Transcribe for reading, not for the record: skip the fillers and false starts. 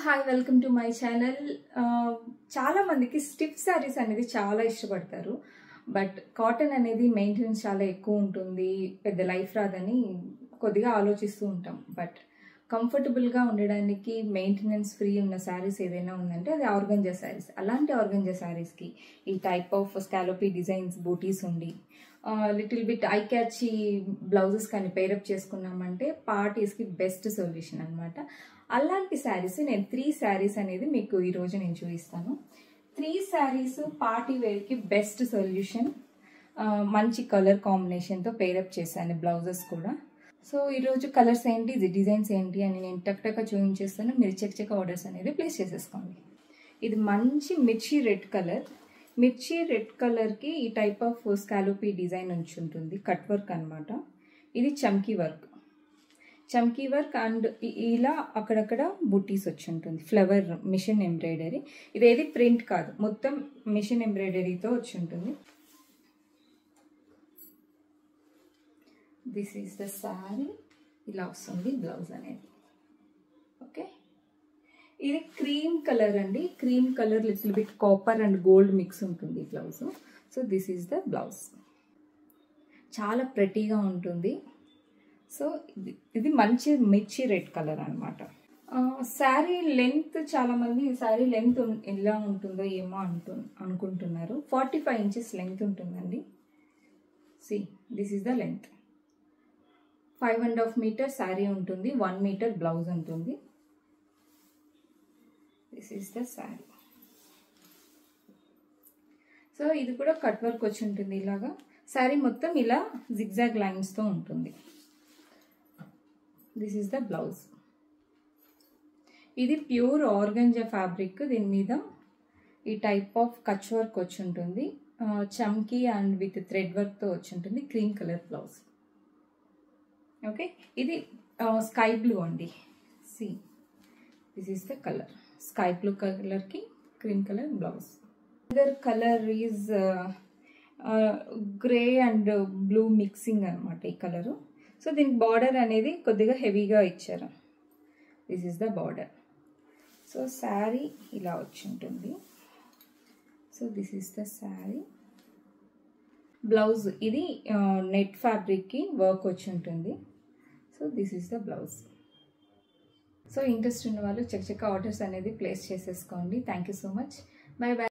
Hi welcome to my channel. చాలా మందికి stiff saris అనేది చాలా ఇష్టపడతారు. బట్ కాటన్ అనేది మెయింటెనెన్స్ చాలా ఎక్కువ ఉంటుంది, పెద్ద లైఫ్ రాదని కొద్దిగా ఆలోచిస్తూ ఉంటాం. బట్ కంఫర్టబుల్గా ఉండడానికి మెయింటెనెన్స్ ఫ్రీ ఉన్న శారీస్ ఏదైనా ఉందంటే అది ఆర్గంజా శారీస్. అలాంటి ఆర్గంజా శారీస్కి ఈ టైప్ ఆఫ్ స్కాలోపీ డిజైన్స్ బూటీస్ ఉండి little bit I catchy blouses కానీ పేరప్ చేసుకున్నామంటే పార్టీస్కి బెస్ట్ సొల్యూషన్ అనమాట. అలాంటి శారీస్ నేను 3 శారీస్ అనేది మీకు ఈరోజు నేను చూపిస్తాను. 3 శారీస్ పార్టీ వేర్కి బెస్ట్ సొల్యూషన్. మంచి కలర్ కాంబినేషన్తో పేరప్ చేశాను బ్లౌజెస్ కూడా. సో ఈరోజు కలర్స్ ఏంటి, డిజైన్స్ ఏంటి అని నేను టక్ చూపించేస్తాను. మీరు చెక్ ఆర్డర్స్ అనేది ప్లేస్ చేసేసుకోండి. ఇది మంచి మిర్చి రెడ్ కలర్. మిర్చి రెడ్ కలర్కి ఈ టైప్ ఆఫ్ స్కాలోపీ డిజైన్ ఉంటుంది, కట్ వర్క్ అనమాట. ఇది చమ్కీ వర్క్ అండ్ ఇలా అక్కడక్కడ బుట్టీస్ వచ్చి ఉంటుంది. Flower machine embroidery. ఇదేది ప్రింట్ కాదు, మొత్తం మిషన్ ఎంబ్రాయిడరీతో వచ్చి ఉంటుంది. This is the sari. ఇలా వస్తుంది బ్లౌజ్ అనేది. ఓకే, ఇది క్రీమ్ కలర్ అండి. Cream colour little bit copper and gold mix ఉంటుంది blouse. So this is the blouse. చాలా ప్రెటీగా ఉంటుంది. సో ఇది మంచి మిర్చి రెడ్ కలర్ అనమాట. శారీ లెంత్, చాలామంది శారీ లెంత్ ఎలా ఉంటుందో ఏమో అనుకుంటున్నారు. 45 ఇంచెస్ లెంత్ ఉంటుందండి. See this is the length. 5.5 metre sari ఉంటుంది, 1 మీటర్ బ్లౌజ్ ఉంటుంది. This is the sari. So ఇది కూడా కట్ వర్క్ వచ్చి ఉంటుంది. ఇలాగా శారీ మొత్తం ఇలా జిగ్జాగ్ లైన్స్తో ఉంటుంది. This is the blouse. ఇది ప్యూర్ ఆర్గంజా ఫ్యాబ్రిక్. దీని మీద ఈ టైప్ ఆఫ్ కచ్ వర్క్ వచ్చి ఉంటుంది, చమ్కీ అండ్ విత్ థ్రెడ్ వర్క్తో వచ్చి ఉంటుంది. Cream colour blouse. ఓకే, ఇది స్కై బ్లూ అండి. See this is the colour. Sky blue కలర్కి cream colour blouse. Other colour is grey and blue mixing అనమాట ఈ కలరు. సో దీనికి బార్డర్ అనేది కొద్దిగా హెవీగా ఇచ్చారు. This is the border. So sari ఇలా వచ్చి ఉంటుంది. So this is the sari. Blouse ఇది నెట్ ఫ్యాబ్రిక్కి వర్క్ వచ్చి ఉంటుంది. So this is the blouse. So interest ఉన్న వాళ్ళు చెక్ ఆర్డర్స్ అనేది ప్లేస్ చేసేసుకోండి. Thank you so much. By by.